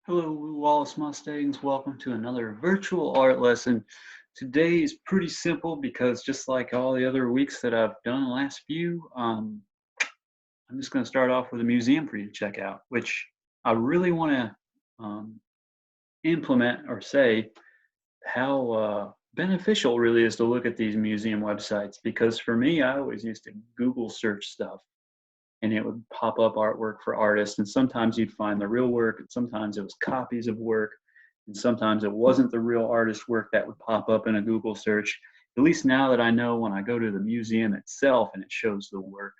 Hello, Wallace Mustangs. Welcome to another virtual art lesson. Today is pretty simple because just like all the other weeks that I've done the last few, I'm just going to start off with a museum for you to check out, which I really want to implement or say how beneficial it really is to look at these museum websites. Because for me, I always used to Google search stuff and it would pop up artwork for artists. And sometimes you'd find the real work, and sometimes it was copies of work, and sometimes it wasn't the real artist work that would pop up in a Google search. At least now that I know when I go to the museum itself and it shows the work,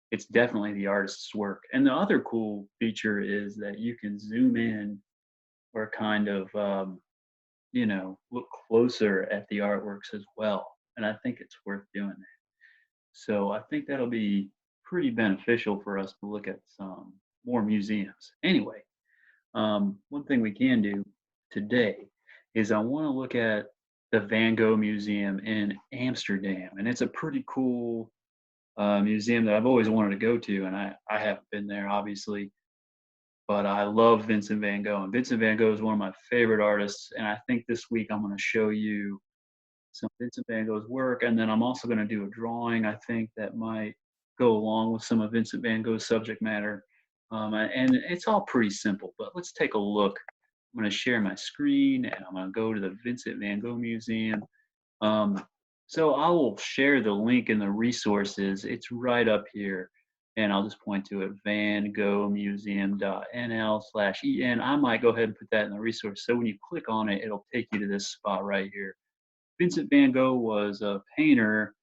it's definitely the artist's work. And the other cool feature is that you can zoom in or kind of, look closer at the artworks as well. And I think it's worth doing that. So I think that'll be pretty beneficial for us to look at some more museums. Anyway, one thing we can do today is I want to look at the Van Gogh Museum in Amsterdam, and it's a pretty cool museum that I've always wanted to go to, and I haven't been there obviously, but I love Vincent Van Gogh, and Vincent Van Gogh is one of my favorite artists, and I think this week I'm going to show you some Vincent Van Gogh's work, and then I'm also going to do a drawing I think that might go along with some of Vincent Van Gogh's subject matter. And it's all pretty simple, but let's take a look. I'm going to share my screen and I'm going to go to the Vincent Van Gogh Museum. Um, so I will share the link in the resources. It's right up here. And I'll just point to it, vangoghmuseum.nl/en. I might go ahead and put that in the resource. So when you click on it, it'll take you to this spot right here. Vincent van Gogh was a painter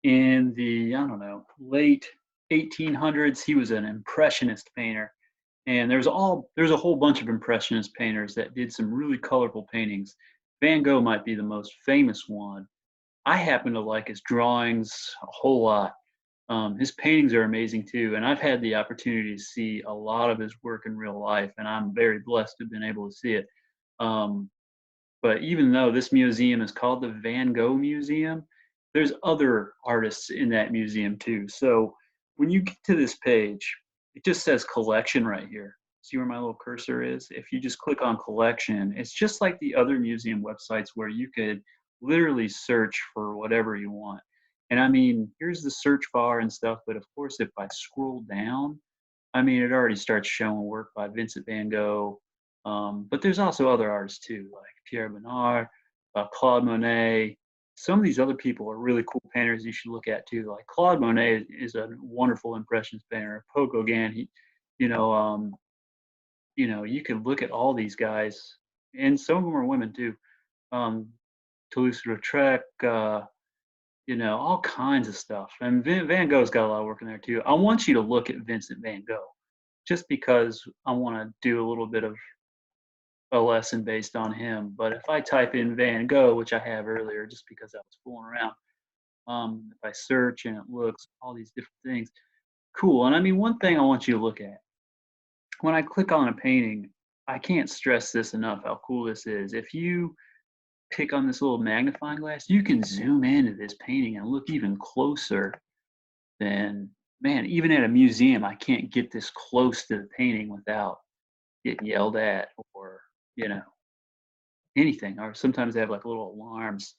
in the, I don't know, late 1800s. He was an impressionist painter. And there's a whole bunch of impressionist painters that did some really colorful paintings. Van Gogh might be the most famous one. I happen to like his drawings a whole lot. His paintings are amazing too, and I've had the opportunity to see a lot of his work in real life, and I'm very blessed to have been able to see it. Um, But even though this museum is called the Van Gogh Museum, there's other artists in that museum too. So when you get to this page, it just says collection right here. See where my little cursor is? If you just click on collection, it's just like the other museum websites where you could literally search for whatever you want. And I mean, here's the search bar and stuff, but of course, if I scroll down, I mean, it already starts showing work by Vincent Van Gogh, but there's also other artists too, like Pierre Bonnard, Claude Monet. Some of these other people are really cool painters you should look at too. Like Claude Monet is a wonderful impressionist painter. Paul Gauguin, you know, um, you can look at all these guys, and some of them are women too. Um, Toulouse-Lautrec, all kinds of stuff. And Van Gogh's got a lot of work in there too. I want you to look at Vincent Van Gogh, just because I want to do a little bit of a lesson based on him. But if I type in Van Gogh, which I have earlier, just because I was fooling around, if I search and it looks all these different things, cool. And I mean, one thing I want you to look at when I click on a painting, I can't stress this enough how cool this is. If you pick on this little magnifying glass, you can zoom into this painting and look even closer than, man, even at a museum, I can't get this close to the painting without getting yelled at or, you know, anything. Or sometimes they have like little alarms.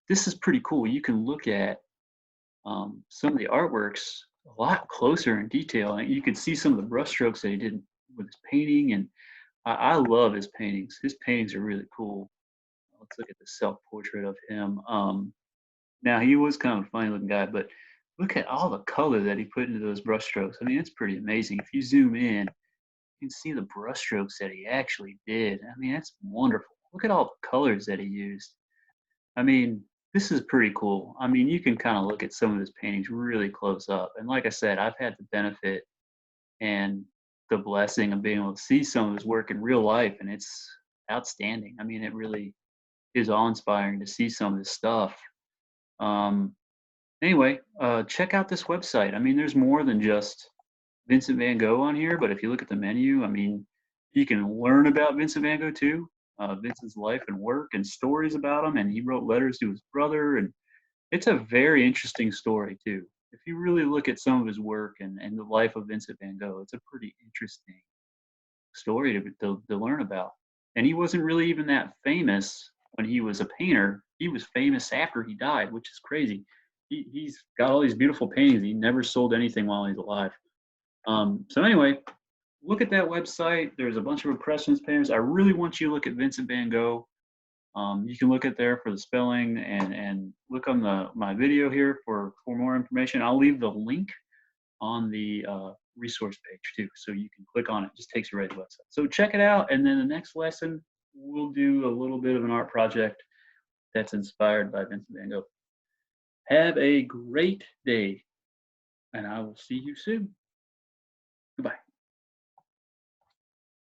This is pretty cool. You can look at some of the artworks a lot closer in detail, and you can see some of the brushstrokes that he did with his painting. And I love his paintings. His paintings are really cool. Let's look at the self-portrait of him. Now he was kind of a funny looking guy, but look at all the color that he put into those brushstrokes. I mean, it's pretty amazing. If you zoom in, you can see the brushstrokes that he actually did. I mean, that's wonderful. Look at all the colors that he used. I mean, this is pretty cool. I mean, you can kind of look at some of his paintings really close up. And like I said, I've had the benefit and the blessing of being able to see some of his work in real life, and it's outstanding. I mean, it really is awe-inspiring to see some of his stuff. Um, anyway, check out this website. I mean, there's more than just Vincent Van Gogh on here, but if you look at the menu, I mean, you can learn about Vincent Van Gogh too, Vincent's life and work and stories about him. And he wrote letters to his brother, and it's a very interesting story too. If you really look at some of his work and the life of Vincent Van Gogh, it's a pretty interesting story to learn about. And he wasn't really even that famous when he was a painter. He was famous after he died, which is crazy. He's got all these beautiful paintings. He never sold anything while he's alive. So anyway, look at that website. There's a bunch of impressionist painters. I really want you to look at Vincent Van Gogh. You can look at there for the spelling and look on my video here for more information. I'll leave the link on the resource page too, so you can click on it. Just takes you right to the website. So check it out, and then the next lesson we'll do a little bit of an art project that's inspired by Vincent Van Gogh. Have a great day, and I will see you soon. Goodbye.